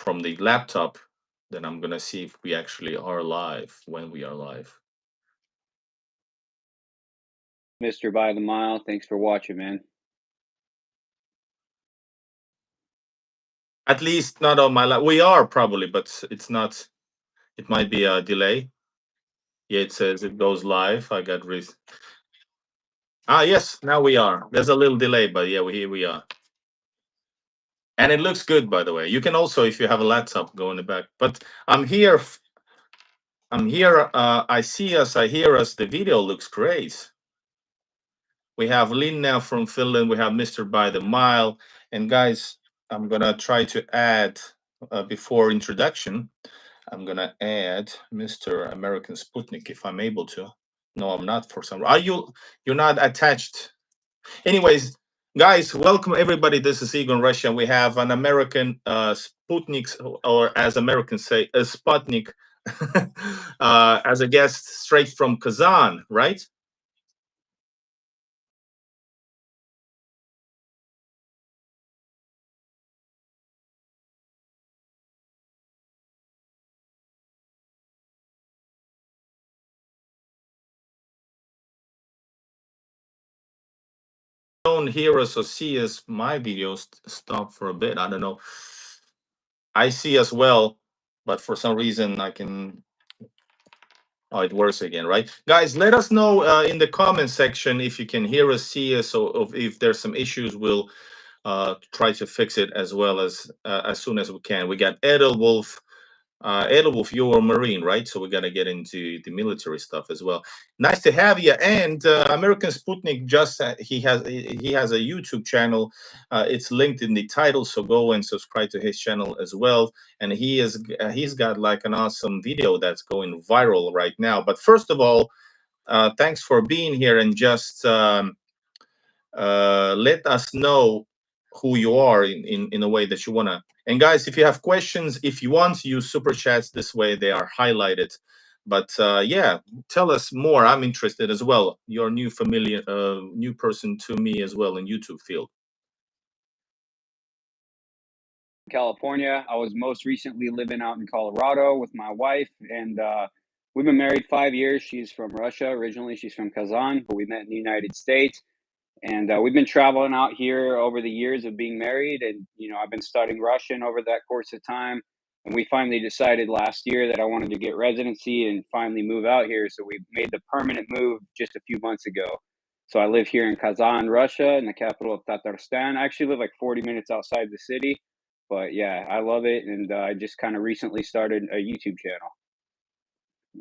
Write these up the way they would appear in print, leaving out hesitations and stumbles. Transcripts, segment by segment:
from the laptop, then I'm gonna see if we actually are live when we are live. Mr. By the Mile, thanks for watching, man. At least not on my we are probably, but it's not. It might be a delay. Yeah, it says it goes live. I got yes, now we are. There's a little delay, but yeah, here we are. And it looks good, by the way. You can also, if you have a laptop, go in the back. But I'm here. I'm here. I see us. I hear us. The video looks great. We have Lynn now from Finland. We have Mr. By the Mile. And guys, I'm gonna try to add before introduction. I'm gonna add Mr. American Sputnik if I'm able to. No, I'm not for some. Are you? You're not attached. Anyways, guys, welcome everybody. This is Egon Russia. We have an American Sputnik, or as Americans say, a Sputnik, as a guest straight from Kazan, right? Don't hear us or see us, my videos stop for a bit. I don't know. I see as well, but for some reason I can. Oh, it works again, right? Guys, let us know in the comment section if you can hear us, see us, or if there's some issues. We'll try to fix it as well as soon as we can. We got Edelwolf. Edelwolf, you're a Marine, right? So we got to get into the military stuff as well. Nice to have you. And American Sputnik just he has a YouTube channel. It's linked in the title, so go and subscribe to his channel as well. And he's got like an awesome video that's going viral right now. But first of all, thanks for being here and just let us know who you are in a way that you want to. And guys, if you have questions, if you want to use super chats this way, they are highlighted. But yeah, tell us more. I'm interested as well. You're new familiar, new person to me as well in YouTube field. California. I was most recently living out in Colorado with my wife, and we've been married 5 years. She's from Russia originally. She's from Kazan, but we met in the United States. And we've been traveling out here over the years of being married. And, I've been studying Russian over that course of time. And we finally decided last year that I wanted to get residency and finally move out here. So we made the permanent move just a few months ago. So I live here in Kazan, Russia, in the capital of Tatarstan. I actually live like 40 minutes outside the city. But yeah, I love it. And I just kind of recently started a YouTube channel.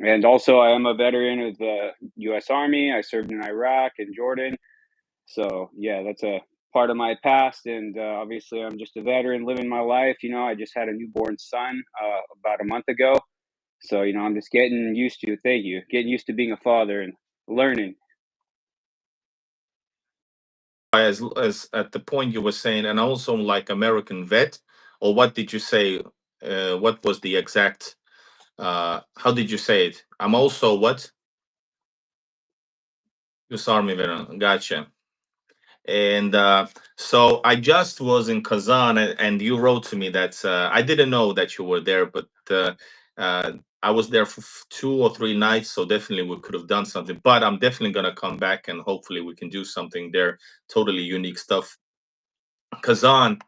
And also, I am a veteran of the U.S. Army. I served in Iraq and Jordan. So yeah, that's a part of my past, and obviously, I'm just a veteran living my life. I just had a newborn son about a month ago, so I'm just getting used to. Thank you, getting used to being a father and learning. As at the point you were saying, and also like American vet, or what did you say? What was the exact? How did you say it? I'm also what? U.S. Army veteran. Gotcha. And so I just was in Kazan, and you wrote to me that I didn't know that you were there, but I was there for 2 or 3 nights, so definitely we could have done something. But I'm definitely gonna come back, and hopefully we can do something there. Totally unique stuff. Kazan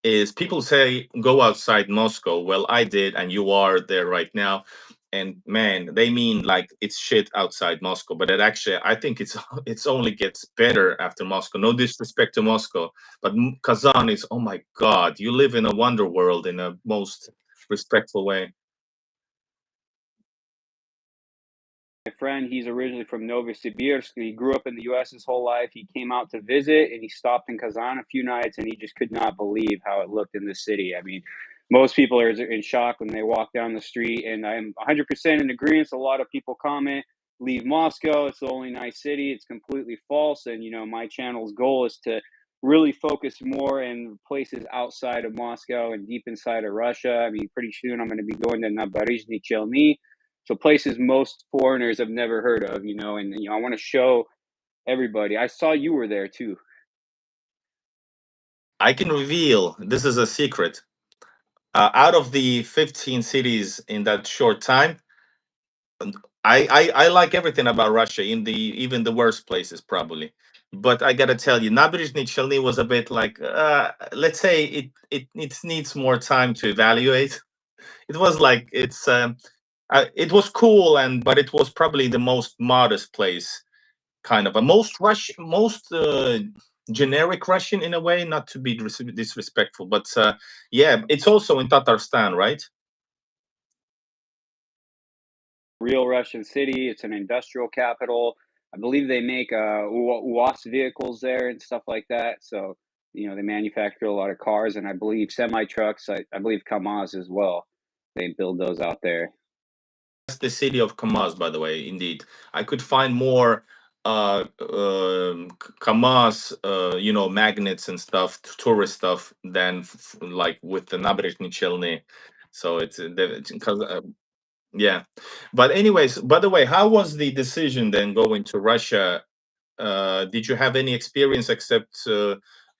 is, people say go outside Moscow. Well, I did, and you are there right now. And man, they mean like it's shit outside Moscow, but it actually, I think it's only gets better after Moscow. No disrespect to Moscow, but Kazan is, oh my God, you live in a wonder world in a most respectful way. My friend, he's originally from Novosibirsk. He grew up in the U.S. his whole life. He came out to visit, and he stopped in Kazan a few nights, and he just could not believe how it looked in the city. I mean, most people are in shock when they walk down the street, and I'm 100% in agreement. A lot of people comment, leave Moscow. It's the only nice city. It's completely false. And, my channel's goal is to really focus more in places outside of Moscow and deep inside of Russia. I mean, pretty soon I'm going to be going to Naberezhny Chelny, so places most foreigners have never heard of, and I want to show everybody. I saw you were there too. I can reveal this is a secret. Out of the 15 cities in that short time, I like everything about Russia, in the even the worst places probably. But I gotta tell you, Nabrizhny Chelny was a bit like, let's say it needs more time to evaluate. It was like it was cool, and but it was probably the most modest place, kind of a most Russian, most generic Russian in a way, not to be disrespectful, but yeah, it's also in Tatarstan, right? Real Russian city. It's an industrial capital. I believe they make UAS vehicles there and stuff like that. So they manufacture a lot of cars, and I believe semi trucks. I believe Kamaz as well. They build those out there. That's the city of Kamaz, by the way. Indeed, I could find more Kamaz, magnets and stuff, tourist stuff, than like with the Nabrizhny Chelny. So it's because yeah. But anyways, by the way, how was the decision then going to Russia? Did you have any experience except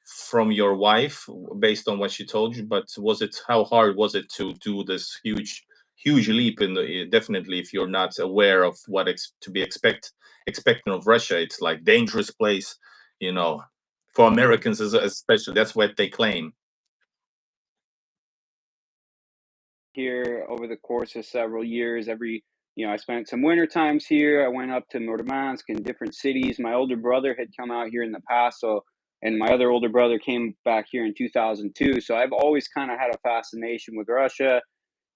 from your wife, based on what she told you? But was it, how hard was it to do this huge leap in definitely, if you're not aware of what to be expecting of Russia, it's like dangerous place, you know, for Americans especially. That's what they claim. Here over the course of several years. I spent some winter times here. I went up to Murmansk in different cities. My older brother had come out here in the past, and my other older brother came back here in 2002. So I've always kind of had a fascination with Russia.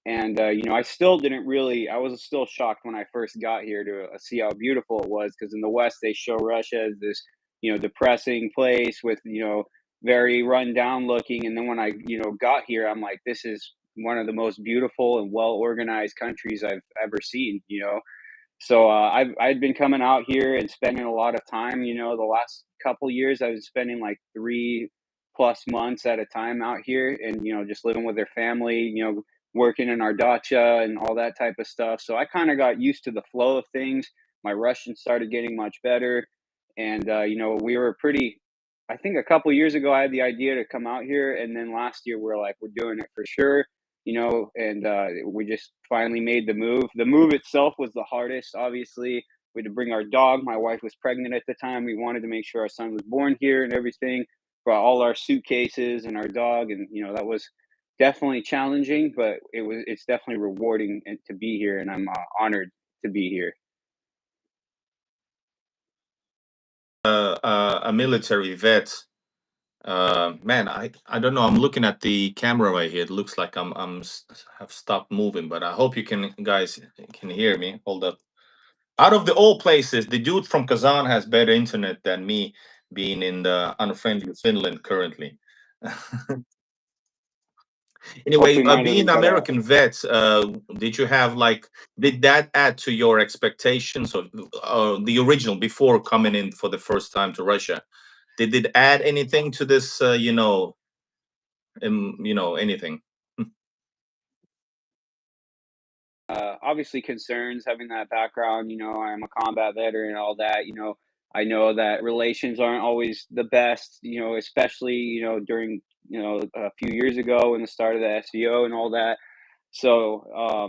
And I still didn't really. I was still shocked when I first got here to see how beautiful it was. Because in the West, they show Russia as this, depressing place with very run down looking. And then when I got here, I'm like, this is one of the most beautiful and well organized countries I've ever seen. So I'd been coming out here and spending a lot of time. The last couple years, I was spending like 3+ months at a time out here, and just living with their family. Working in our dacha and all that type of stuff. So I kind of got used to the flow of things. My Russian started getting much better, and we were pretty. I think a couple years ago, I had the idea to come out here, and then last year we're like, we're doing it for sure, and we just finally made the move. The move itself was the hardest, obviously. We had to bring our dog. My wife was pregnant at the time. We wanted to make sure our son was born here and everything. Brought all our suitcases and our dog, and that was definitely challenging, but it's definitely rewarding to be here, and I'm honored to be here. A military vet. Man, I don't know. I'm looking at the camera right here. It looks like have stopped moving, but I hope you guys can hear me. Hold up. Out of the all places, the dude from Kazan has better internet than me, being in the unfriendly Finland currently. Anyway, Hopefully, mine being doesn't cut out. American vet, did you have like, did that add to your expectations of the original before coming in for the first time to Russia? Did it add anything to this? Anything? Obviously, concerns having that background. I'm a combat veteran and all that. I know that relations aren't always the best. Especially during a few years ago in the start of the SEO and all that. So, I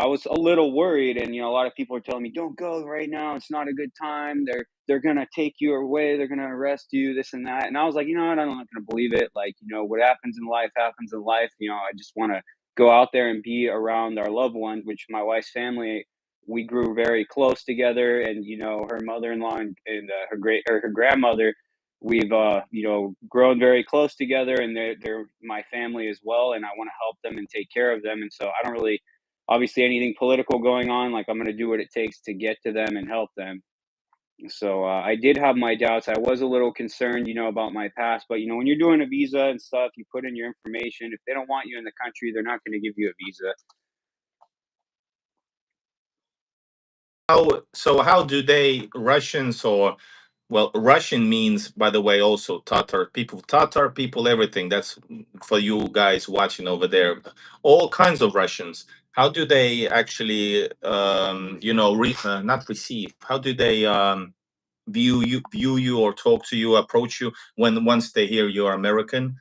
was a little worried, and a lot of people are telling me, "Don't go right now. It's not a good time. They're gonna take you away. They're gonna arrest you. This and that." And I was like, you know what? I'm not gonna believe it. Like, what happens in life happens in life. I just want to go out there and be around our loved ones, which my wife's family. We grew very close together, and her mother-in-law and her grandmother, we've grown very close together, and they're my family as well, and I want to help them and take care of them. And so I don't really, obviously, anything political going on, like, I'm going to do what it takes to get to them and help them. So I did have my doubts. I was a little concerned, about my past, but when you're doing a visa and stuff, you put in your information. If they don't want you in the country, they're not going to give you a visa. How do they, Russians, or, well, Russian means, by the way, also Tatar people, everything. That's for you guys watching over there. All kinds of Russians. How do they actually, not receive? How do they view you, or talk to you, approach you when once they hear you're American?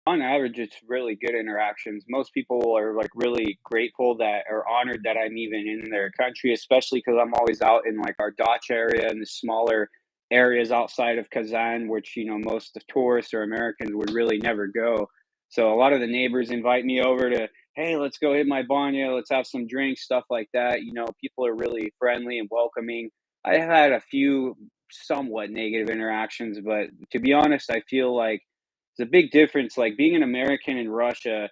On average, it's really good interactions. Most people are like really grateful that or honored that I'm even in their country, especially because I'm always out in like our Dacha area and the smaller areas outside of Kazan, which most of tourists or Americans would really never go. So a lot of the neighbors invite me over to, hey, let's go hit my banya, let's have some drinks, stuff like that. People are really friendly and welcoming. I have had a few somewhat negative interactions, but to be honest, I feel like it's a big difference. Like being an American in Russia,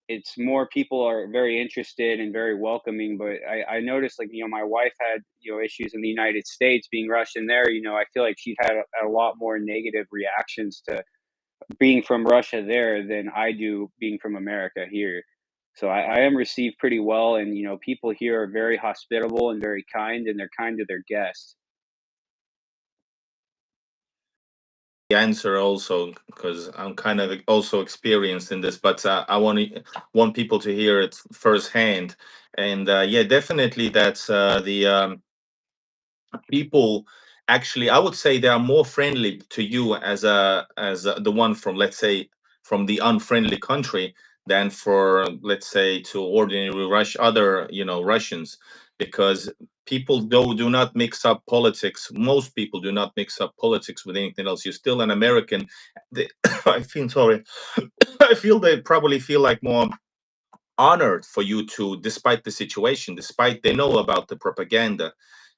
it's more people are very interested and very welcoming. But I noticed, like, my wife had, issues in the United States being Russian there. I feel like she's had a lot more negative reactions to being from Russia there than I do being from America here. So I am received pretty well. And, people here are very hospitable and very kind, and they're kind to their guests. Answer also because I'm kind of also experienced in this, but I want people to hear it firsthand. And yeah, definitely that's the people actually I would say they are more friendly to you the one from, let's say, from the unfriendly country than for, let's say, to ordinary other Russians, because people do not mix up politics. Most people do not mix up politics with anything else. You're still an American. they, I feel sorry. I feel they probably feel like more honored for you to, despite the situation, despite they know about the propaganda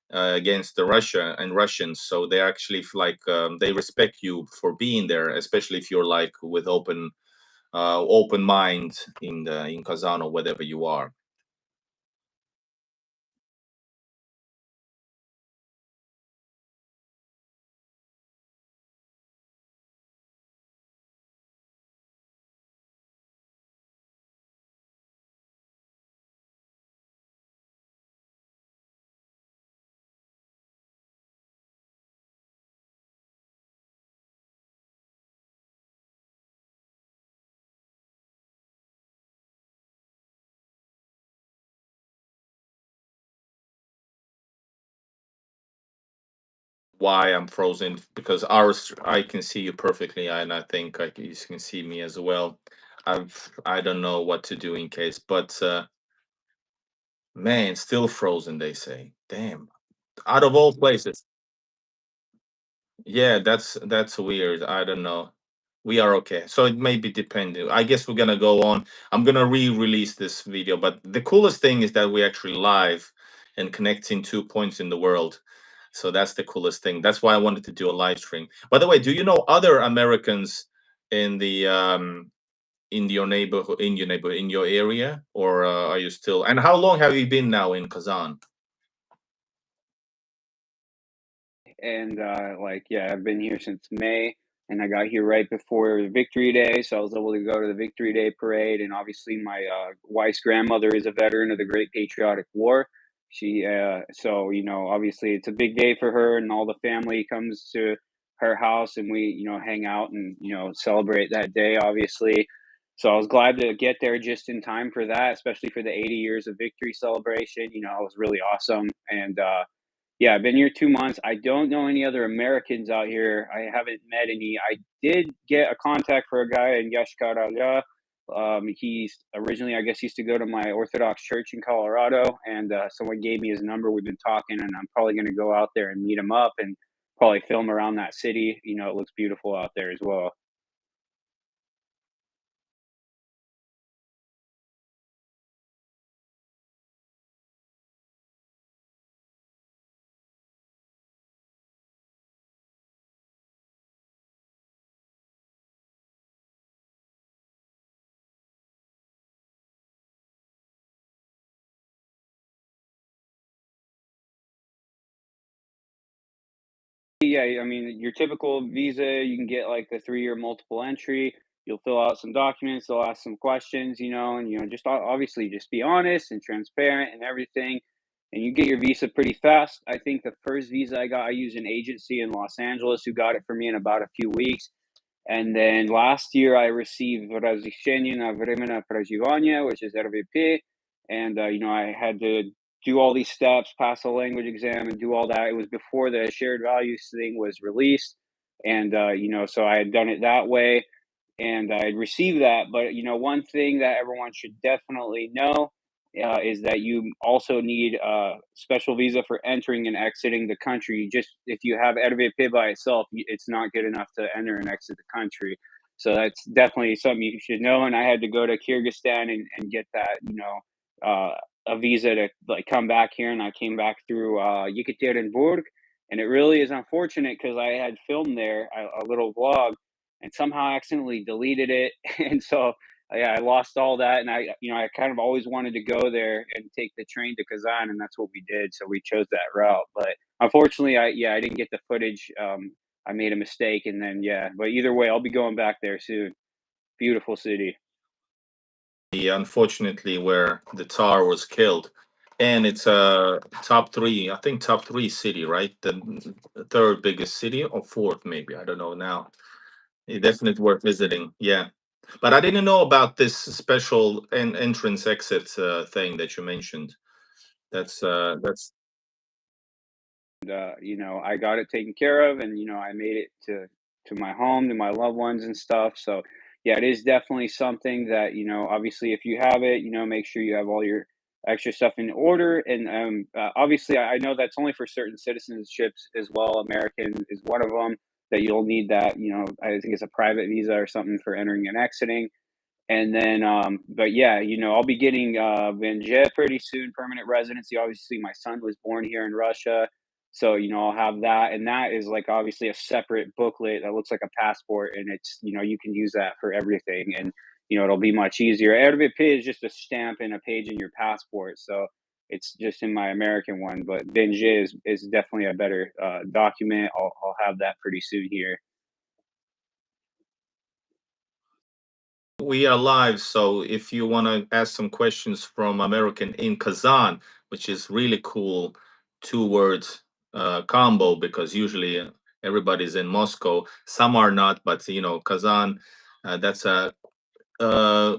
against the Russia and Russians. So they actually like they respect you for being there, especially if you're like with open mind in Kazan or whatever you are. Why I'm frozen? Because ours, I can see you perfectly, and I think you can see me as well. I don't know what to do in case, but man, still frozen. They say, damn, out of all places. Yeah, that's weird. I don't know. We are okay. So it may be depending. I guess we're gonna go on. I'm gonna re-release this video, but the coolest thing is that we actually live and connecting 2 points in the world. So that's the coolest thing. That's why I wanted to do a live stream. By the way, do you know other Americans in the in your area, or are you still? And how long have you been now in Kazan? And like, yeah, I've been here since May, and I got here right before the Victory Day, so I was able to go to the Victory Day parade. And obviously, my wife's grandmother is a veteran of the Great Patriotic War. So obviously, it's a big day for her, and all the family comes to her house, and we hang out and celebrate that day. Obviously. So I was glad to get there just in time for that, especially for the 80 years of victory celebration. It was really awesome. And yeah, I've been here 2 months. I don't know any other Americans out here. I haven't met any. I did get a contact for a guy in Yashkaraga. He's originally, I guess, used to go to my Orthodox church in Colorado, and someone gave me his number. We've been talking, and I'm probably going to go out there and meet him up and probably film around that city. It looks beautiful out there as well. Yeah, I mean, your typical visa, you can get like the 3-year multiple entry. You'll fill out some documents, they'll ask some questions, and just obviously just be honest and transparent and everything. And you get your visa pretty fast. I think the first visa I got, I used an agency in Los Angeles who got it for me in about a few weeks. And then last year, I received разрешение на временное проживание, which is RVP. And, I had to do all these steps, pass a language exam, and do all that. It was before the shared values thing was released. And, so I had done it that way. and I'd received that. But one thing that everyone should definitely know is that you also need a special visa for entering and exiting the country. Just if you have RVP by itself, it's not good enough to enter and exit the country. So that's definitely something you should know. And I had to go to Kyrgyzstan and get that, a visa to like come back here. And I came back through Yekaterinburg. And it really is unfortunate because I had filmed there a little vlog and somehow accidentally deleted it. And so yeah, I lost all that, and I kind of always wanted to go there and take the train to Kazan, and that's what we did. So we chose that route, but unfortunately, I didn't get the footage. I made a mistake, and then yeah, but either way, I'll be going back there soon. Beautiful city. Unfortunately, where the Tsar was killed, and it's a top three, I think top three city, right? The third biggest city or fourth, maybe, I don't know now. Definitely worth visiting. Yeah, but I didn't know about this special entrance exit thing that you mentioned. That's I got it taken care of, and I made it to my home, to my loved ones and stuff. So yeah, it is definitely something that obviously, if you have it, make sure you have all your extra stuff in order. And obviously, I know that's only for certain citizenships as well. American is one of them that you'll need that. I think it's a private visa or something for entering and exiting. And then, but yeah, I'll be getting Benjet pretty soon, permanent residency. Obviously, my son was born here in Russia, so I'll have that, and that is like obviously a separate booklet that looks like a passport, and it's you can use that for everything, and it'll be much easier. RVP is just a stamp and a page in your passport, so it's just in my American one. But Benjet is definitely a better document. I'll have that pretty soon here. we are live. So if you want to ask some questions from American in Kazan, which is really cool, two words combo because usually everybody's in Moscow. Some are not, but Kazan. That's a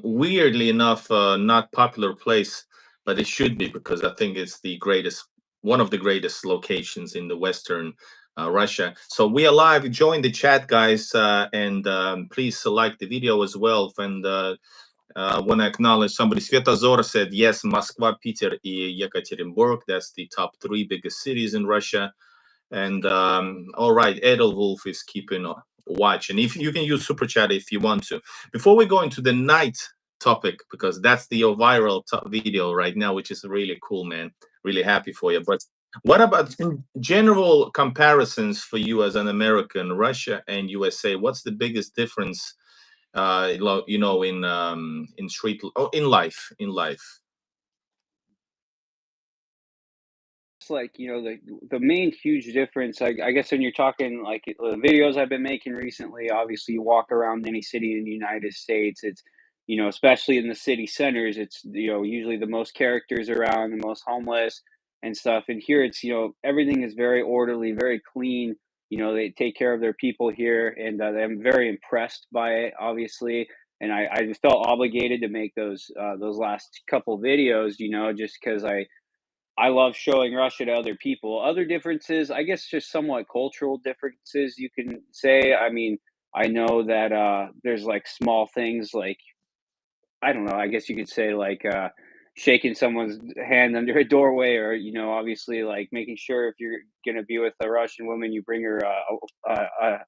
weirdly enough, not popular place, but it should be because I think it's the greatest, one of the greatest locations in the Western Russia. So we are live. Join the chat, guys, and please like the video as well. And want to acknowledge somebody. Svetozor said yes, Moskva, Peter, and Yekaterinburg. That's the top three biggest cities in Russia. And all right, Edelwolf is keeping watch. And if you can use super chat if you want to. Before we go into the night topic, because that's the viral video right now, which is really cool, man. Really happy for you. But what about in general comparisons for you as an American, Russia and USA? What's the biggest difference? In street, oh, in life. It's like the main huge difference. I guess when you're talking like the videos I've been making recently, obviously you walk around any city in the United States, it's especially in the city centers, it's usually the most characters around, the most homeless and stuff. And here it's everything is very orderly, very clean. They take care of their people here, and I'm very impressed by it, obviously. And I just felt obligated to make those last couple videos, just because I love showing Russia to other people. Other differences, I guess, just somewhat cultural differences, you can say. I mean, I know that there's like small things like I don't know. I guess you could say like shaking someone's hand under a doorway, or obviously like making sure if you're gonna be with a Russian woman, you bring her a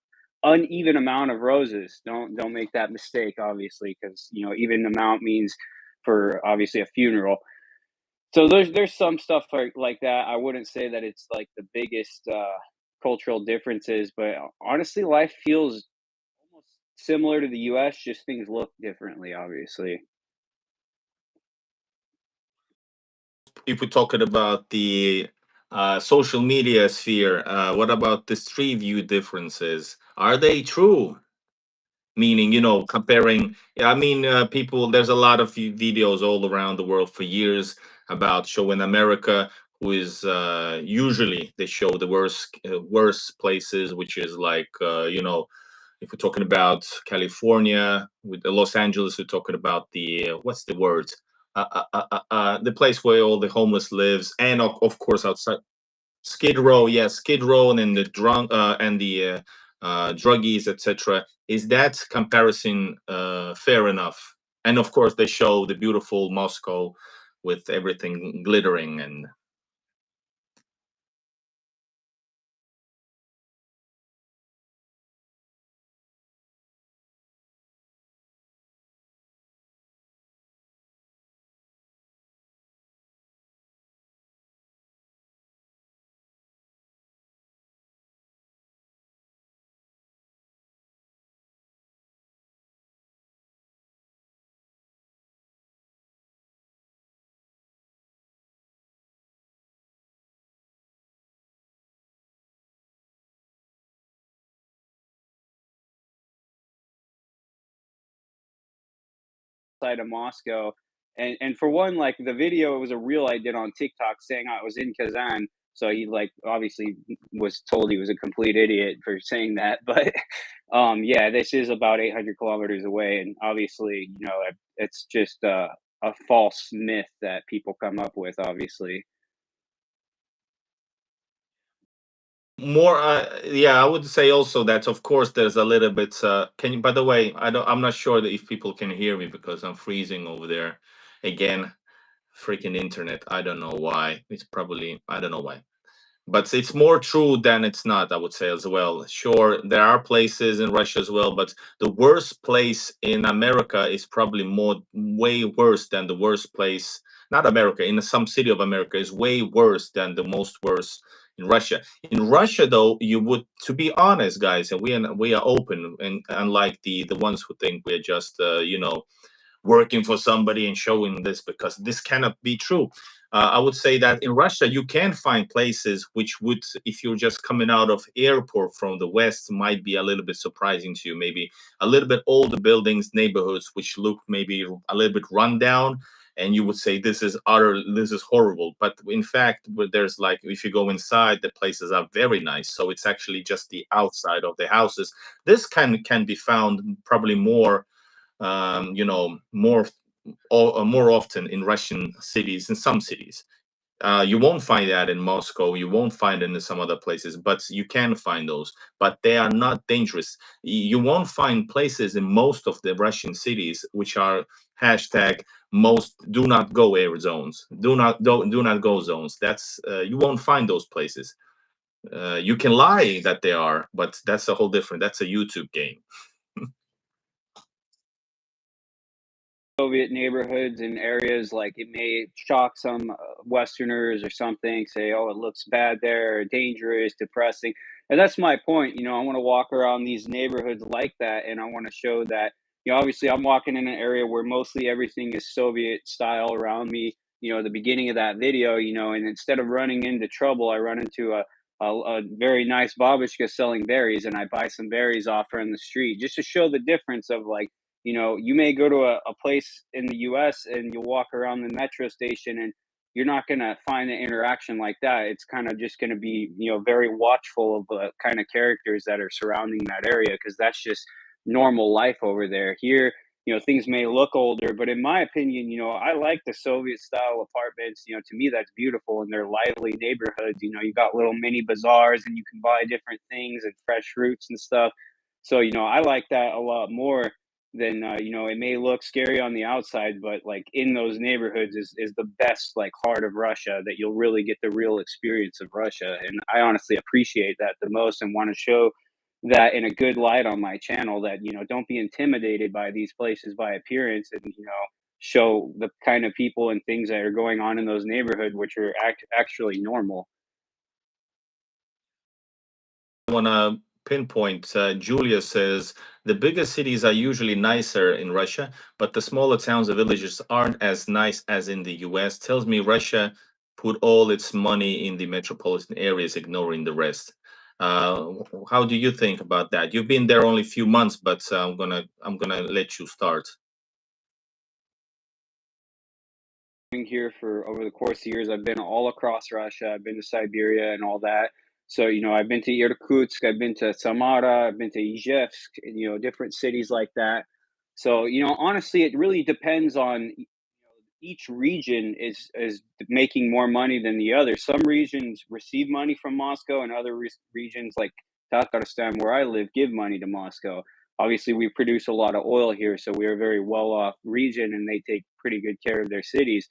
uneven amount of roses. Don't make that mistake, obviously, because even amount means for obviously a funeral. So there's some stuff like that. I wouldn't say that it's like the biggest cultural differences, but honestly, life feels almost similar to the U.S. Just things look differently, obviously. If we're talking about the social media sphere, what about the street view differences? Are they true? Meaning, comparing. I mean, people. There's a lot of videos all around the world for years about showing America, who is usually they show the worst places, which is like if we're talking about California with Los Angeles, we're talking about the what's the word? The place where all the homeless lives, and of course outside Skid Row, yeah, Skid Row, and then the drunk and the druggies, etc. Is that comparison fair enough? And of course, they show the beautiful Moscow with everything glittering and Side of Moscow. And for one, like the video, it was a reel I did on TikTok saying I was in Kazan. So he like obviously was told he was a complete idiot for saying that. But yeah, this is about 800 kilometers away, and obviously, it's just a false myth that people come up with. Obviously, more. Yeah, I would say also that of course there's a little bit. Can you? By the way, I'm not sure that if people can hear me because I'm freezing over there. Again, freaking internet. I don't know why. It's probably I don't know why. But it's more true than it's not, I would say as well. Sure, there are places in Russia as well, but the worst place in America is probably more way worse than the worst place. Not America, in some city of America is way worse than the most worst in Russia. In Russia, though, you would, to be honest, guys, and we are open, and unlike the ones who think we're just working for somebody and showing this because this cannot be true. I would say that in Russia, you can find places which would, if you're just coming out of airport from the West, might be a little bit surprising to you. Maybe a little bit older buildings, neighborhoods, which look maybe a little bit run down. And you would say this is horrible. But in fact, there's like, if you go inside, the places are very nice. So it's actually just the outside of the houses. This can be found probably more more often in Russian cities, in some cities. You won't find that in Moscow. You won't find it in some other places, but you can find those. But they are not dangerous. You won't find places in most of the Russian cities which are hashtag most do not go air zones, do not go zones. That's you won't find those places. You can lie that they are, but that's a whole different. That's a YouTube game. Soviet neighborhoods and areas, like it may shock some Westerners or something, say, oh, it looks bad there, dangerous, depressing. And that's my point. I want to walk around these neighborhoods like that. And I want to show that, obviously I'm walking in an area where mostly everything is Soviet style around me, the beginning of that video, and instead of running into trouble, I run into a very nice babushka selling berries, and I buy some berries off her in the street just to show the difference of like, you may go to a place in the US and you'll walk around the metro station and you're not going to find an interaction like that. It's kind of just going to be, very watchful of the kind of characters that are surrounding that area because that's just normal life over there. Here, things may look older, but in my opinion, I like the Soviet style apartments. To me, that's beautiful and they're lively neighborhoods. You got little mini bazaars and you can buy different things and fresh fruits and stuff. So, I like that a lot more then it may look scary on the outside, but like in those neighborhoods is the best like heart of Russia that you'll really get the real experience of Russia. And I honestly appreciate that the most and want to show that in a good light on my channel that don't be intimidated by these places by appearance and show the kind of people and things that are going on in those neighborhoods which are actually normal. Want to pinpoint, Julia says the bigger cities are usually nicer in Russia, but the smaller towns and villages aren't as nice as in the US. Tells me Russia put all its money in the metropolitan areas, ignoring the rest. How do you think about that? You've been there only a few months, but I'm gonna let you start. Here for over the course of years. I've been all across Russia. I've been to Siberia and all that. So, I've been to Irkutsk, I've been to Samara, I've been to Ijevsk, and, different cities like that. So, honestly, it really depends on each region is making more money than the other. Some regions receive money from Moscow, and other regions like Tatarstan, where I live, give money to Moscow. Obviously, we produce a lot of oil here, so we are a very well off region, and they take pretty good care of their cities.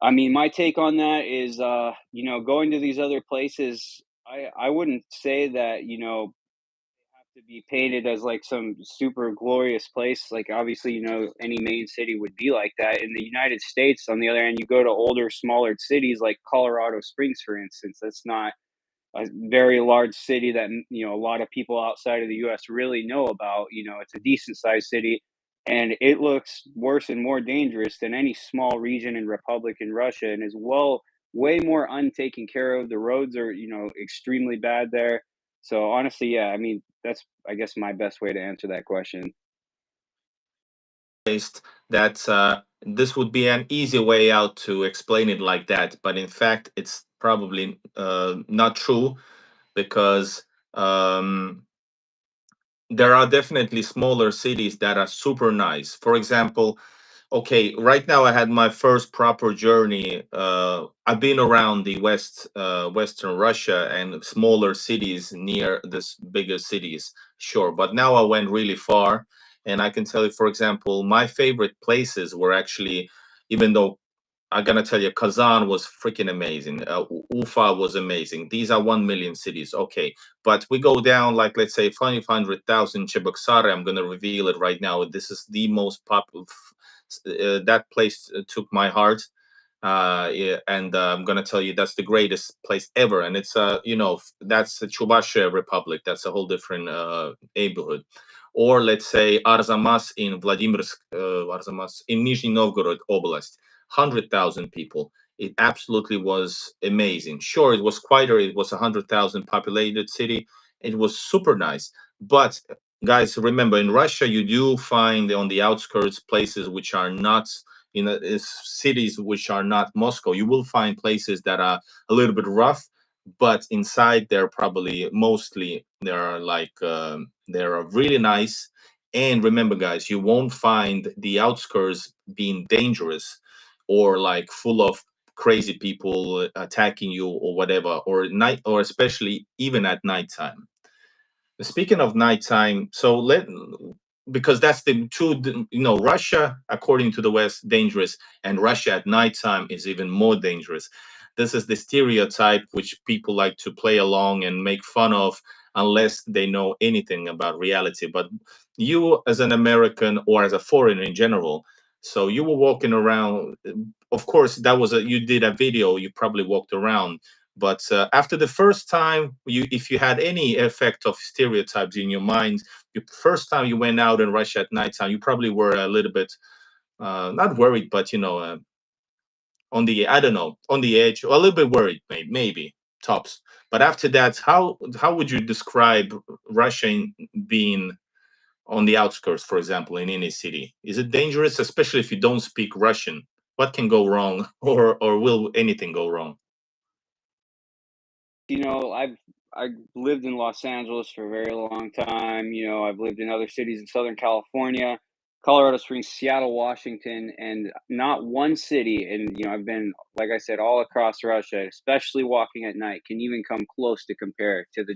I mean, my take on that is, going to these other places, I wouldn't say that, have to be painted as like some super glorious place. Like, obviously, any main city would be like that. In the United States, on the other hand, you go to older, smaller cities like Colorado Springs, for instance. That's not a very large city that a lot of people outside of the U.S. really know about. It's a decent sized city, and it looks worse and more dangerous than any small region and republic in Russia, and is way more untaken care of. The roads are extremely bad there. So honestly, yeah, I mean that's I guess my best way to answer that question. That this would be an easy way out to explain it like that, but in fact, it's probably not true because um, there are definitely smaller cities that are super nice. For example, okay, right now I had my first proper journey. I've been around the Western Russia and smaller cities near this bigger cities, sure. But now I went really far, and I can tell you, for example, my favorite places were actually, even though I'm gonna tell you, Kazan was freaking amazing. Ufa was amazing. These are 1 million cities, okay. But we go down, like let's say 500,000 Cheboksary. I'm gonna reveal it right now. This is the most popular. That place took my heart, yeah, and I'm gonna tell you that's the greatest place ever. And it's that's the Chubasha Republic. That's a whole different neighborhood. Or let's say Arzamas in Vladimirsk, Arzamas in Nizhny Novgorod Oblast, 100,000 people. It absolutely was amazing. Sure, it was quieter. It was 100,000 populated city. It was super nice. But guys, remember, in Russia, you do find on the outskirts places which are not cities which are not Moscow. You will find places that are a little bit rough, but inside they're probably mostly they're like they're really nice. And remember, guys, you won't find the outskirts being dangerous or like full of crazy people attacking you or whatever, or night, or especially even at nighttime. Speaking of nighttime, so let because that's the two. Russia, according to the West, dangerous, and Russia at nighttime is even more dangerous. This is the stereotype which people like to play along and make fun of, unless they know anything about reality. But you, as an American or as a foreigner in general, so you were walking around. Of course, that was you did a video. You probably walked around, but after the first time, if you had any effect of stereotypes in your mind, the first time you went out in Russia at nighttime, you probably were a little bit not worried, but on the I don't know, on the edge, or a little bit worried, maybe tops. But after that, how would you describe Russia being on the outskirts, for example, in any city? Is it dangerous, especially if you don't speak Russian? What can go wrong, or will anything go wrong? I've lived in Los Angeles for a very long time. I've lived in other cities in Southern California, Colorado Springs, Seattle, Washington, and not one city. And I've been, like I said, all across Russia, especially walking at night, can even come close to compare to the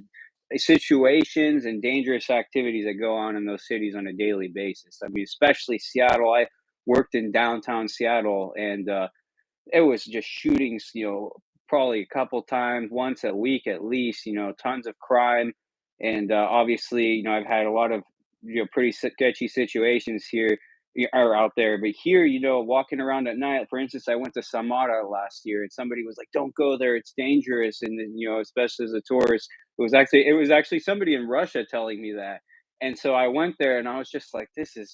situations and dangerous activities that go on in those cities on a daily basis. I mean, especially Seattle. I worked in downtown Seattle, and it was just shootings, probably a couple times, once a week at least, tons of crime. And obviously, I've had a lot of, pretty sketchy situations here or out there. But here, walking around at night, for instance, I went to Samara last year and somebody was like, don't go there. It's dangerous. And then, especially as a tourist, it was actually somebody in Russia telling me that. And so I went there and I was just like,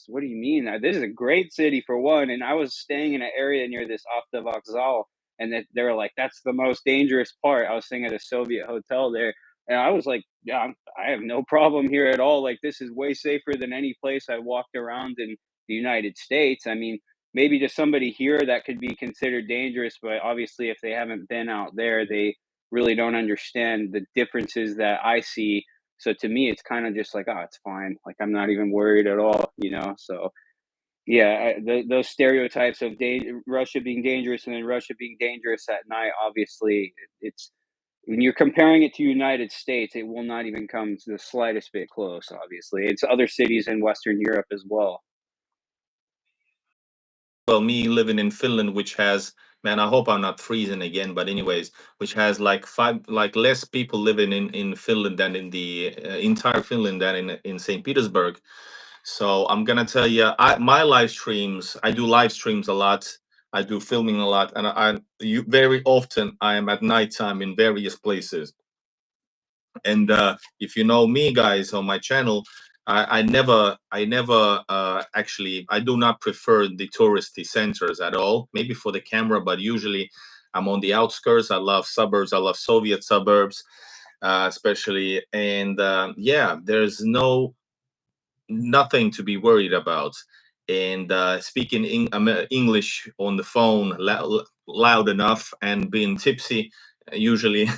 what do you mean? This is a great city for one. And I was staying in an area near this Avtovokzal, and that they were like, that's the most dangerous part. I was staying at a Soviet hotel there. And I was like, yeah, I have no problem here at all. Like, this is way safer than any place I walked around in the United States. I mean, maybe to somebody here that could be considered dangerous, but obviously, if they haven't been out there, they really don't understand the differences that I see. So to me, it's kind of just like, oh, it's fine. Like, I'm not even worried at all. So yeah, those stereotypes of Russia being dangerous and then Russia being dangerous at night, obviously, it's when you're comparing it to United States, it will not even come to the slightest bit close. Obviously, it's other cities in Western Europe as well. Well, me living in Finland, which has, man, I hope I'm not freezing again, but anyways, which has like less people living in Finland than in the entire Finland than in St. Petersburg. So I'm gonna tell you, my live streams, I do live streams a lot. I do filming a lot, and very often I am at nighttime in various places. And if you know me, guys, on my channel, I never actually, I do not prefer the touristy centers at all. Maybe for the camera, but usually I'm on the outskirts. I love suburbs. I love Soviet suburbs, especially. And yeah, there's nothing to be worried about. And speaking English on the phone loud enough and being tipsy, usually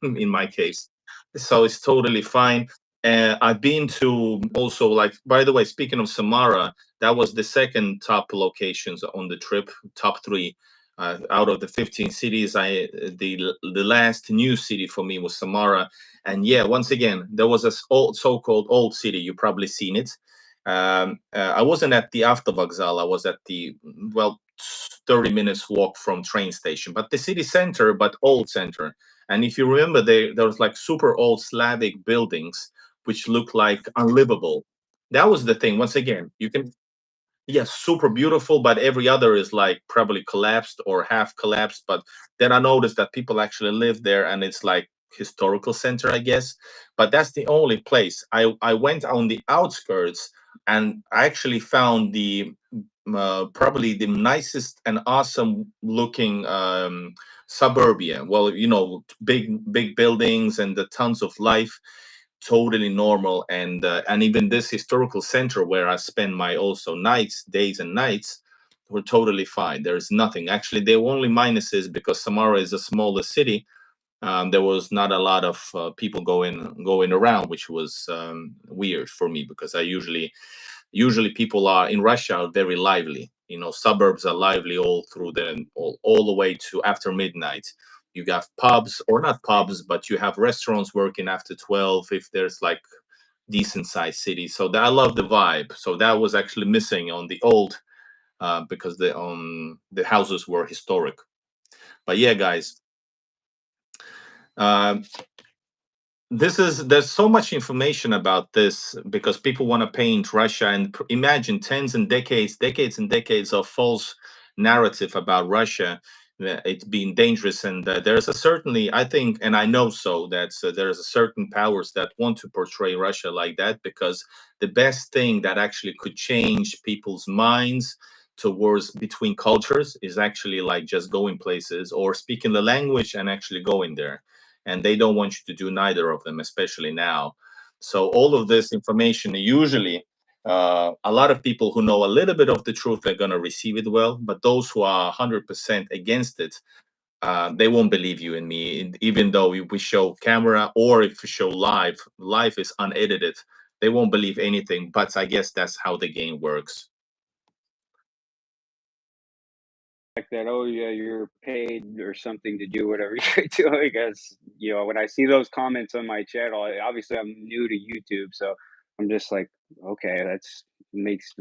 in my case. So it's totally fine. I've been to also, like, by the way, speaking of Samara, that was the second top locations on the trip, top three. Out of the 15 cities, the last new city for me was Samara. And yeah, once again, there was a so-called old city. You probably seen it. I wasn't at the Aftervokzal. I was at the, well, 30 minutes walk from train station, but the city center, but old center. And if you remember, there was like super old Slavic buildings which look like unlivable. That was the thing. Once again, you can, yes, super beautiful, but every other is like probably collapsed or half collapsed. But then I noticed that people actually live there, and it's like historical center, I guess. But that's the only place. I went on the outskirts, and I actually found the probably the nicest and awesome looking suburbia. Well, big buildings and the tons of life, totally normal. And even this historical center where I spend my also nights, days and nights, were totally fine. There's nothing, actually. The only minus is because Samara is a smaller city. There was not a lot of people going around, which was weird for me, because I usually people are in Russia are very lively. Suburbs are lively all the way to after midnight. You got pubs, or not pubs, but you have restaurants working after 12 if there's like decent sized cities. So I love the vibe. So that was actually missing on the old, because the houses were historic. But yeah, guys, uh, there's so much information about this, because people want to paint Russia and imagine tens and decades and decades of false narrative about Russia, it's being dangerous. And there's a certainly, I think, and I know so, that there's a certain powers that want to portray Russia like that, because the best thing that actually could change people's minds towards between cultures is actually like just going places or speaking the language and actually going there. And they don't want you to do neither of them, especially now. So all of this information, usually a lot of people who know a little bit of the truth are going to receive it well, but those who are 100% against it, they won't believe you and me. Even though we show camera, or if we show live is unedited, they won't believe anything. But I guess that's how the game works. Like that, oh yeah, you're paid or something to do whatever you're doing. Because when I see those comments on my channel, obviously I'm new to YouTube, so I'm just like, okay, that makes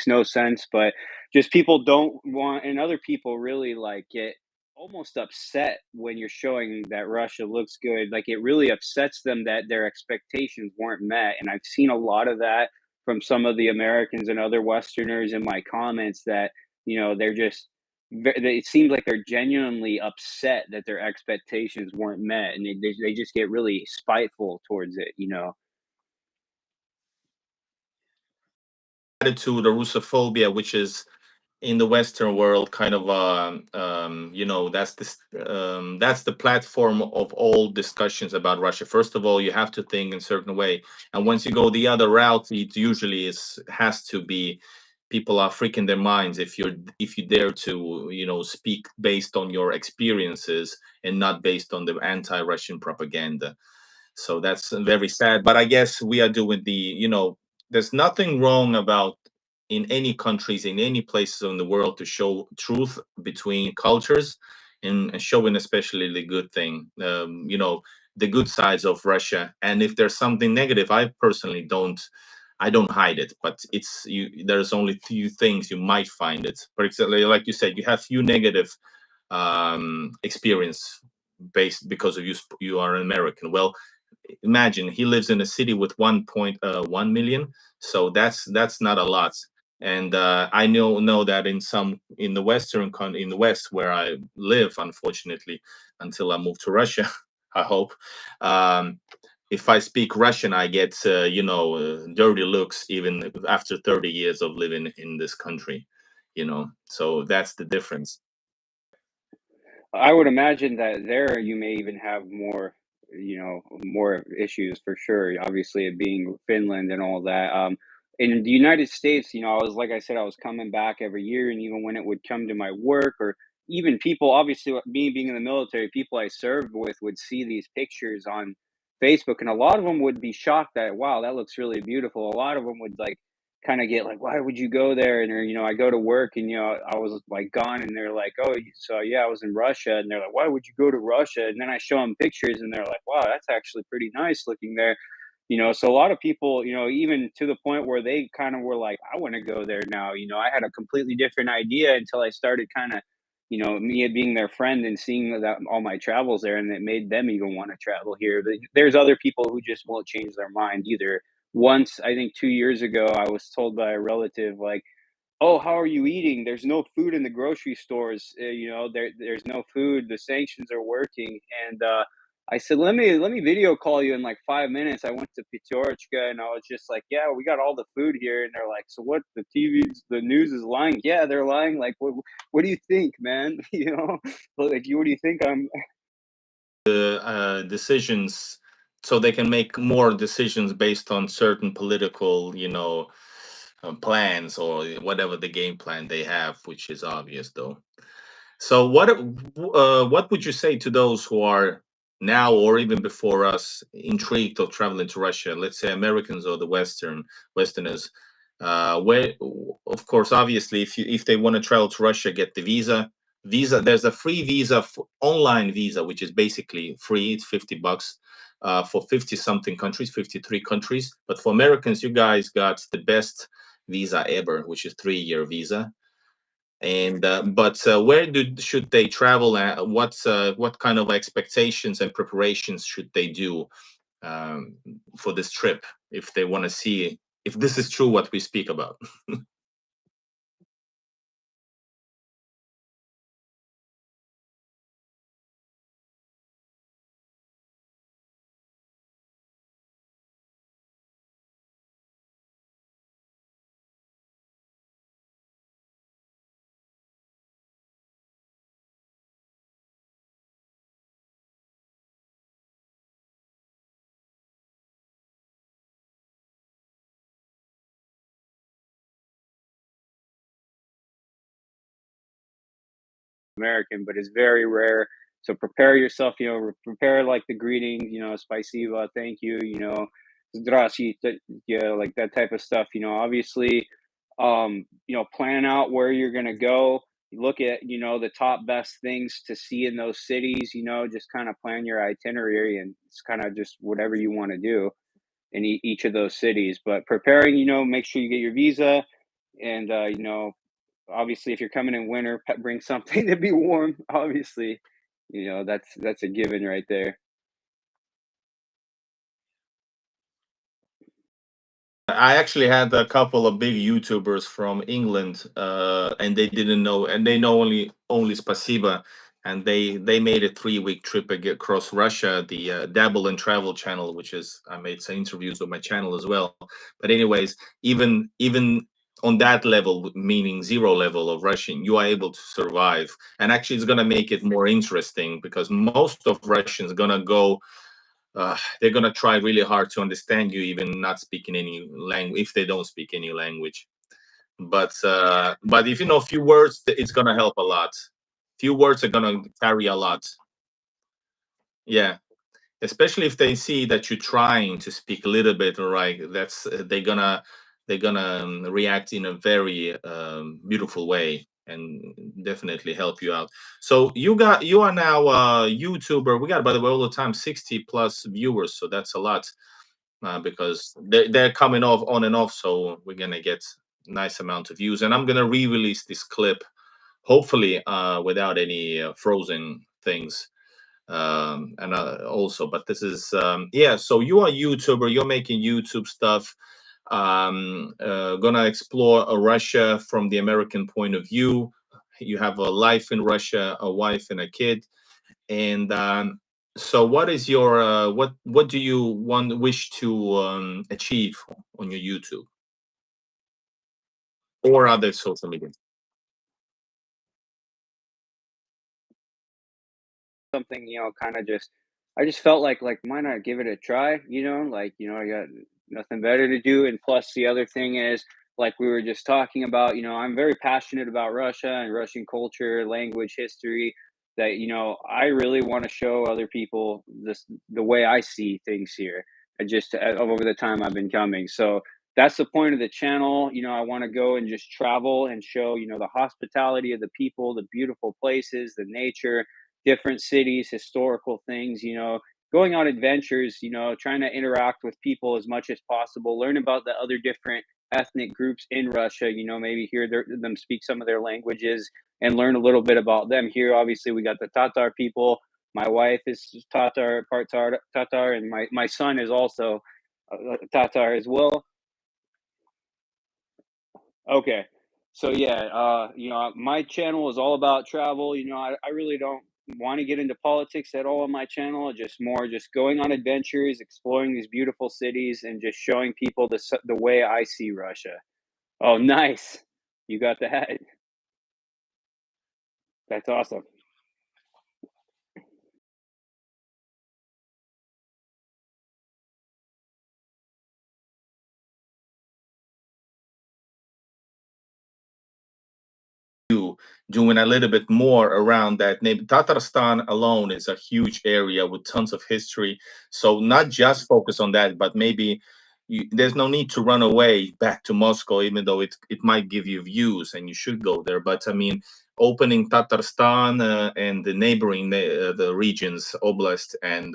no sense. But just people don't want, and other people really like get almost upset when you're showing that Russia looks good. Like, it really upsets them that their expectations weren't met, and I've seen a lot of that from some of the Americans and other Westerners in my comments, that they're just it seems like they're genuinely upset that their expectations weren't met, and they just get really spiteful towards it. Attitude or Russophobia, which is in the Western world kind of that's the platform of all discussions about Russia. First of all, you have to think in a certain way, and once you go the other route, it usually has to be, people are freaking their minds if you dare to speak based on your experiences and not based on the anti-Russian propaganda. So that's very sad. But I guess we are doing there's nothing wrong about, in any countries, in any places in the world, to show truth between cultures. and showing especially the good thing, the good sides of Russia. And if there's something negative, I personally don't hide it, but there's only few things you might find it. For example, like you said, you have few negative experience based because of you are an American. Well, imagine he lives in a city with 1.1 million, so that's not a lot. And I know that in the in the west where I live, unfortunately, until I move to Russia, I hope. um, if I speak Russian, I get dirty looks even after 30 years of living in this country. So that's the difference. I would imagine that there you may even have more, more issues for sure. Obviously, it being Finland and all that. In the United States, I was like I said, I was coming back every year, and even when it would come to my work or even people, obviously, me being in the military, people I served with would see these pictures on Facebook, and a lot of them would be shocked that wow, that looks really beautiful. A lot of them would like kind of get like, why would you go there? And or, I go to work and I was like gone, and they're like, oh, so yeah, I was in Russia, and they're like, why would you go to Russia? And then I show them pictures, and they're like, wow, that's actually pretty nice looking there. So a lot of people, even to the point where they kind of were like, I want to go there now. I had a completely different idea until I started kind of, me being their friend and seeing that all my travels there, and it made them even want to travel here. But there's other people who just won't change their mind either. Once, I think 2 years ago, I was told by a relative, like, "Oh, how are you eating? There's no food in the grocery stores. There's no food. The sanctions are working." And I said, "Let me video call you in like 5 minutes." I went to Petorchka, and I was just like, "Yeah, we got all the food here." And they're like, "So what? The news is lying." Yeah, they're lying. Like, what do you think, man? Like, what do you think I'm? Decisions, so they can make more decisions based on certain political, plans or whatever the game plan they have, which is obvious though. So what would you say to those who are now or even before us intrigued of traveling to Russia? Let's say Americans or the Westerners. Where, of course, obviously, if they want to travel to Russia, get the visa. There's a free visa, online visa, which is basically free. It's $50 for 50 something countries, 53 countries. But for Americans, you guys got the best visa ever, which is 3-year visa. And but where should they travel at? What kind of expectations and preparations should they do um, for this trip if they want to see if this is true what we speak about? American, but it's very rare. So prepare yourself, prepare like the greetings, spasiba, thank you, zdrasty, yeah, like that type of stuff. Obviously, plan out where you're gonna go. Look at, the top best things to see in those cities. Just kind of plan your itinerary, and it's kind of just whatever you want to do in each of those cities. But preparing, make sure you get your visa, and obviously, if you're coming in winter, bring something to be warm. Obviously, that's a given right there. I actually had a couple of big YouTubers from England, and they didn't know, and they know only Spasiba, and they made a 3-week trip across Russia. The Dabble and Travel channel, which is I made some interviews on my channel as well. But anyways, even on that level, meaning zero level of Russian, you are able to survive, and actually, it's gonna make it more interesting because most of Russians gonna go they're gonna try really hard to understand you, even not speaking any language if they don't speak any language. But if you know a few words, it's gonna help a lot. Few words are gonna carry a lot. Yeah, especially if they see that you're trying to speak a little bit, right? That's they're gonna react in a very beautiful way, and definitely help you out. So you are now a YouTuber. We got, by the way, all the time 60 plus viewers, so that's a lot, because they're coming off on and off. So we're gonna get nice amount of views, and I'm gonna re-release this clip, hopefully, without any frozen things, and also. But this is, yeah. So you are a YouTuber. You're making YouTube stuff. Gonna explore Russia from the American point of view. You have a life in Russia, a wife and a kid, and so what is your what do you wish to achieve on your YouTube or other social media? Something, kind of just I just felt like why not give it a try, like, I got nothing better to do. And plus the other thing is, like we were just talking about, I'm very passionate about Russia and Russian culture, language, history, that, I really want to show other people the way I see things here, and just over the time I've been coming. So that's the point of the channel. I want to go and just travel and show, the hospitality of the people, the beautiful places, the nature, different cities, historical things, going on adventures, trying to interact with people as much as possible, learn about the other different ethnic groups in Russia, maybe hear them speak some of their languages and learn a little bit about them. Here, obviously, we got the Tatar people. My wife is Tatar, part Tatar, and my son is also Tatar as well. Okay. So yeah, my channel is all about travel. I really don't want to get into politics at all on my channel. Just more just going on adventures, exploring these beautiful cities, and just showing people the way I see Russia. Oh, nice. You got that. That's awesome. You doing a little bit more around that neighbor. Tatarstan alone is a huge area with tons of history. So not just focus on that, but maybe there's no need to run away back to Moscow, even though it might give you views and you should go there. But I mean, opening Tatarstan and the neighboring the regions, oblast and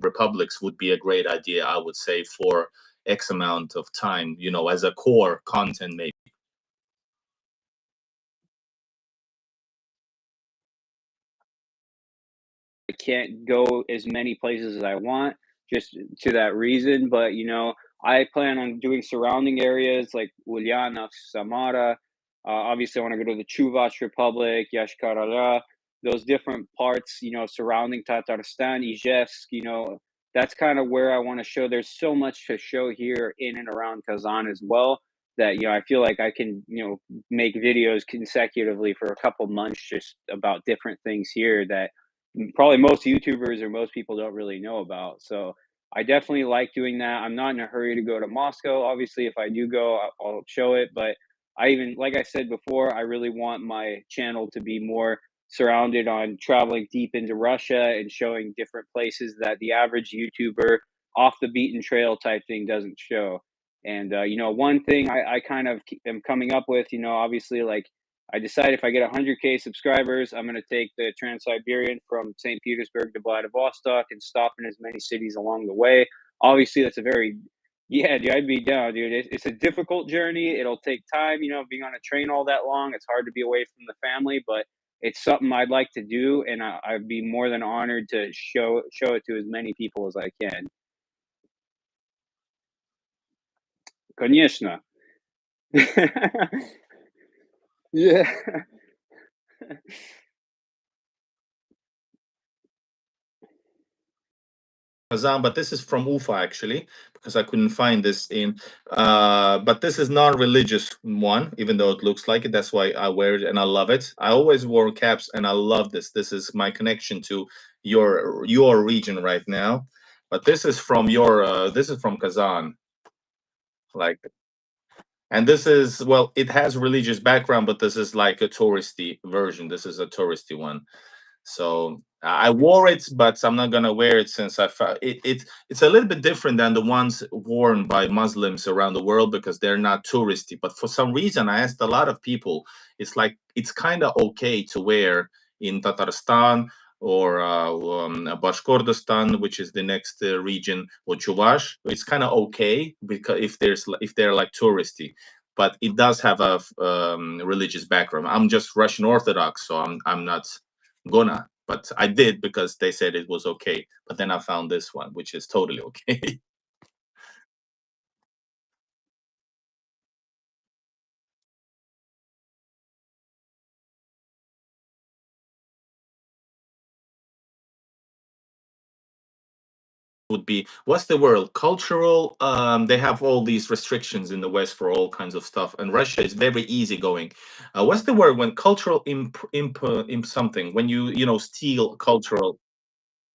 republics would be a great idea, I would say, for X amount of time. As a core content, maybe. I can't go as many places as I want just to that reason. But I plan on doing surrounding areas like Ulyanov, Samara. Obviously, I want to go to the Chuvash Republic, Yashkarala, those different parts, surrounding Tatarstan, Ijevsk. That's kind of where I want to show. There's so much to show here in and around Kazan as well, that I feel like I can make videos consecutively for a couple months just about different things here that probably most YouTubers or most people don't really know about. So I definitely like doing that. I'm not in a hurry to go to Moscow. Obviously, if I do go, I'll show it. But like I said before, I really want my channel to be more surrounded on traveling deep into Russia and showing different places that the average YouTuber off the beaten trail type thing doesn't show. And, one thing I kind of am coming up with, obviously, like I decide if I get 100K subscribers, I'm going to take the Trans-Siberian from St. Petersburg to Vladivostok and stop in as many cities along the way. Obviously, that's a very, yeah, dude, I'd be down, dude. It's a difficult journey. It'll take time, being on a train all that long. It's hard to be away from the family, but it's something I'd like to do, and I'd be more than honored to show it to as many people as I can. Конечно. Yeah. Kazan, but this is from Ufa actually, because I couldn't find this in. But this is non-religious one, even though it looks like it. That's why I wear it and I love it. I always wore caps and I love this. This is my connection to your region right now. But this is from your this is from Kazan, like, and this is, well, it has religious background, but this is like a touristy version. This is a touristy one. So I wore it, but I'm not gonna wear it since it's a little bit different than the ones worn by Muslims around the world because they're not touristy. But for some reason, I asked a lot of people. It's like it's kind of okay to wear in Tatarstan or Bashkortostan, which is the next region, or Chuvash. It's kind of okay because if they're like touristy. But it does have a religious background. I'm just Russian Orthodox, so I'm not gonna, but I did because they said it was okay. But then I found this one, which is totally okay. Would be what's the word? Cultural. They have all these restrictions in the West for all kinds of stuff, and Russia is very easygoing. What's the word when cultural imp something when you steal cultural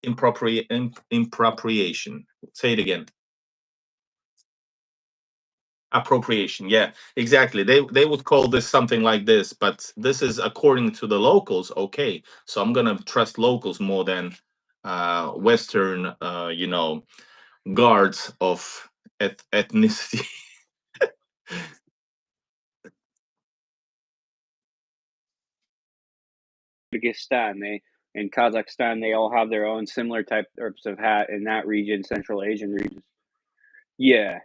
impropriation? Say it again. Appropriation, yeah, exactly. They would call this something like this, but this is according to the locals. Okay, so I'm gonna trust locals more than Western, guards of ethnicity. Kyrgyzstan, they in Kazakhstan, they all have their own similar types of hat in that region, Central Asian region. Yeah,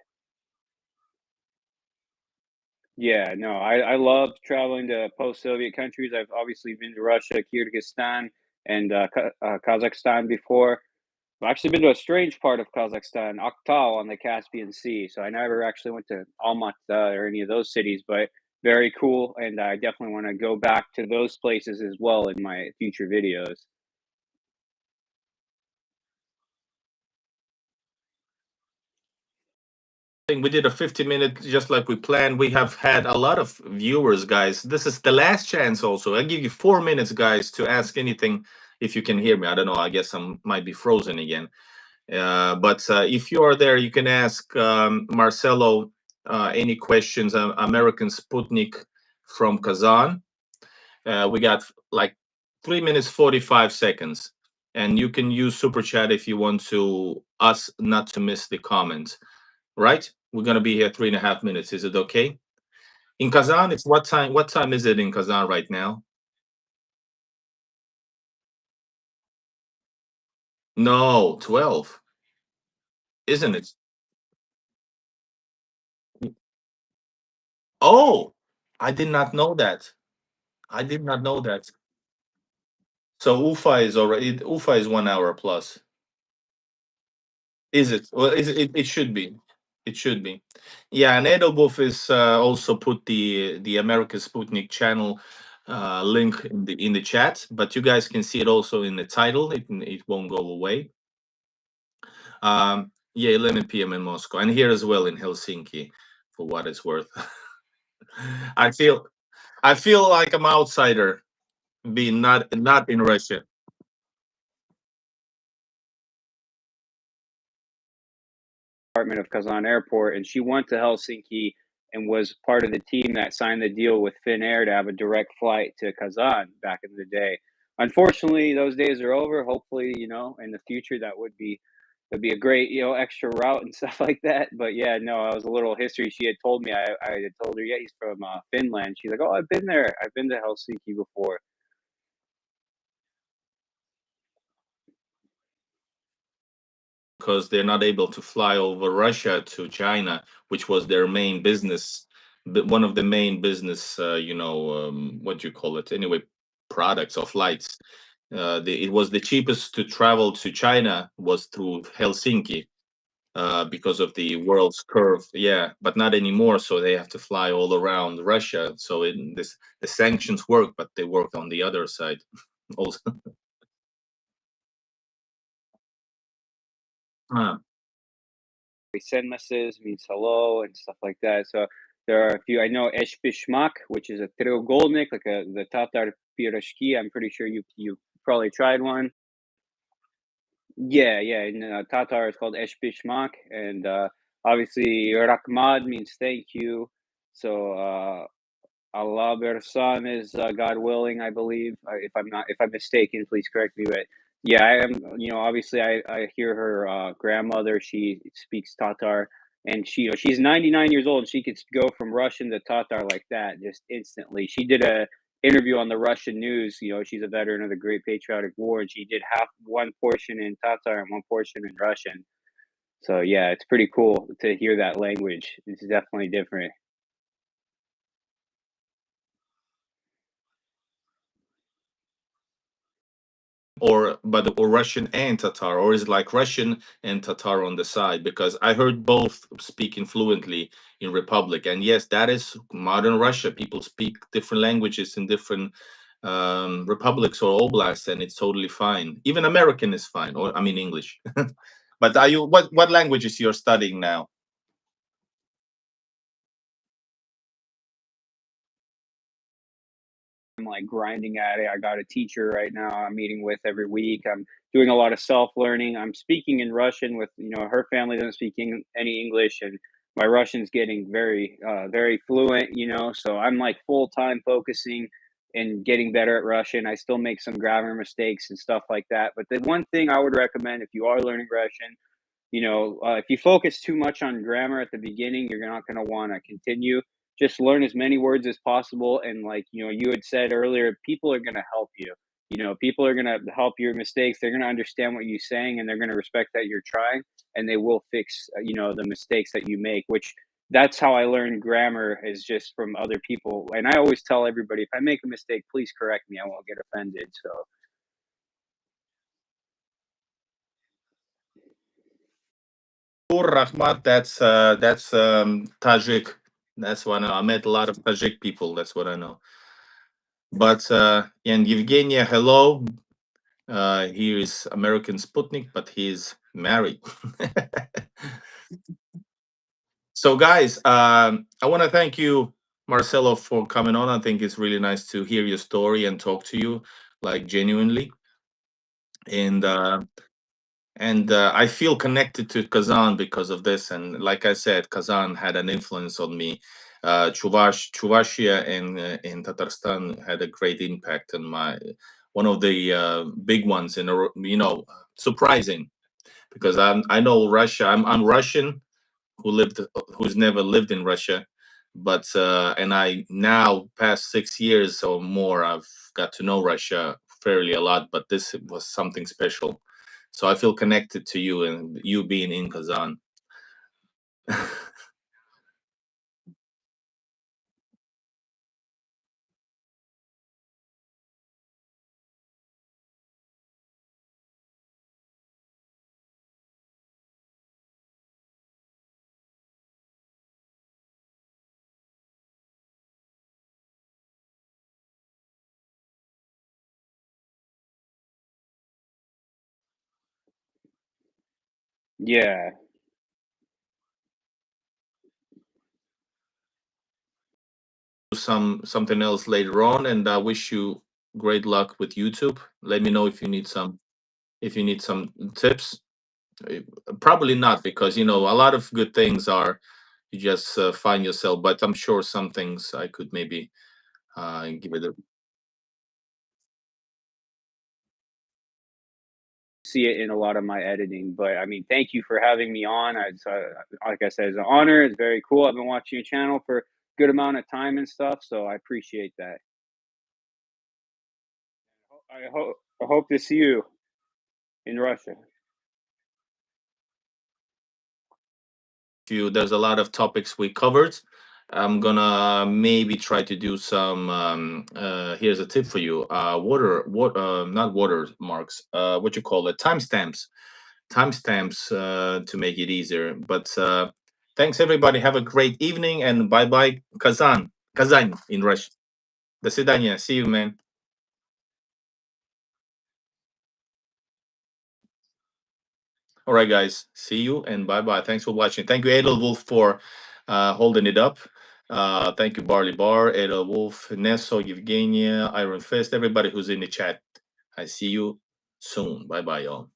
yeah, no, I love traveling to post-Soviet countries. I've obviously been to Russia, Kyrgyzstan, and Kazakhstan before. I've actually been to a strange part of Kazakhstan, Aktau on the Caspian Sea. So I never actually went to Almaty or any of those cities, but very cool. And I definitely want to go back to those places as well in my future videos. We did a 50-minute just like we planned. We have had a lot of viewers, guys. This is the last chance also. I give you 4 minutes, guys, to ask anything if you can hear me. I don't know. I guess I might be frozen again. But if you are there, you can ask Marcelo any questions. American Sputnik from Kazan. We got like 3 minutes 45 seconds, and you can use super chat if you want to us not to miss the comments. Right? We're gonna be here 3.5 minutes. Is it okay? In Kazan, it's what time? What time is it in Kazan right now? No, 12, isn't it? Oh, I did not know that. I did not know that. So Ufa is 1 hour plus. Is it? Well, it should be. It should be. Yeah, and Edelbuf is also put the American Sputnik channel link in the chat, but you guys can see it also in the title. It won't go away. Yeah, 11 p.m. in Moscow, and here as well in Helsinki, for what it's worth. I feel I feel like I'm outsider being not in Russia. Department of Kazan Airport, and she went to Helsinki and was part of the team that signed the deal with Finnair to have a direct flight to Kazan back in the day. Unfortunately, those days are over. Hopefully, in the future that'd be a great, extra route and stuff like that. But yeah, no, I was a little history. She had told me. I had told her, yeah, he's from Finland. She's like, oh, I've been there. I've been to Helsinki before. Because they're not able to fly over Russia to China, which was their main business, one of the main business, what do you call it? Anyway, products or flights. It was the cheapest to travel to China was through Helsinki because of the world's curve. Yeah, but not anymore. So they have to fly all around Russia. So the sanctions work, but they work on the other side also. Uh, Senmases means hello and stuff like that. So there are a few. I know Eshbishmak, which is a треугольник, like the Tatar pirashki. I'm pretty sure you probably tried one. Yeah, yeah. In Tatar, it's called Eshbishmak, and obviously Rakhmad means thank you. So Allah Bersan is God willing, I believe. If I'm mistaken, please correct me. But Yeah, I am. Obviously, I hear her grandmother. She speaks Tatar, and she's 99 years old. And she could go from Russian to Tatar like that, just instantly. She did a interview on the Russian news. She's a veteran of the Great Patriotic War, and she did half one portion in Tatar and one portion in Russian. So yeah, it's pretty cool to hear that language. It's definitely different. Or Russian and Tatar, or is it like Russian and Tatar on the side? Because I heard both speaking fluently in Republic, and yes, that is modern Russia. People speak different languages in different republics or oblasts, and it's totally fine. Even American is fine, or I mean English. But are you what languages you're studying now? I'm like grinding at it. I got a teacher right now I'm meeting with every week. I'm doing a lot of self learning. I'm speaking in Russian with, her family doesn't speak any English, and my Russian's getting very, very fluent, so I'm like full time focusing and getting better at Russian. I still make some grammar mistakes and stuff like that. But the one thing I would recommend if you are learning Russian, if you focus too much on grammar at the beginning, you're not going to want to continue. Just learn as many words as possible. And like, you had said earlier, people are going to help you. People are going to help your mistakes. They're going to understand what you're saying, and they're going to respect that you're trying, and they will fix, the mistakes that you make, which that's how I learned grammar is just from other people. And I always tell everybody, if I make a mistake, please correct me. I won't get offended. So Ur Rahmat, that's Tajik. That's what I know. I met a lot of Tajik people. That's what I know. But and Evgenia, hello. He is American Sputnik, but he's married. So, guys, I want to thank you, Marcelo, for coming on. I think it's really nice to hear your story and talk to you, like genuinely. And I feel connected to Kazan because of this. And like I said, Kazan had an influence on me. Chuvashia and Tatarstan had a great impact on my one of the big ones in surprising because I know Russia. I'm Russian who's never lived in Russia, but and I now past 6 years or more I've got to know Russia fairly a lot. But this was something special, so I feel connected to you and you being in Kazan. yeah, Something else later on, and I wish you great luck with YouTube. Let me know if you need some tips. Uh, Probably not, because a lot of good things are you just find yourself. But I'm sure some things I could maybe give it a see it in a lot of my editing. But I mean, thank you for having me on. Like I said, it's an honor. It's very cool. I've been watching your channel for a good amount of time and stuff, so I appreciate that. I hope to see you in Russia. few. There's a lot of topics we covered. I'm gonna maybe try to do some. Here's a tip for you. Not watermarks. What you call it? Timestamps. Timestamps to make it easier. But thanks everybody. Have a great evening and bye bye. Kazan. Kazan in Russian. До свидания. See you, man. All right, guys. See you and bye bye. Thanks for watching. Thank you, Edelwolf, for holding it up. Thank you, Barley Bar, Edelwolf, Nesso, Evgenia, Iron Fist, everybody who's in the chat. I see you soon. Bye bye, y'all.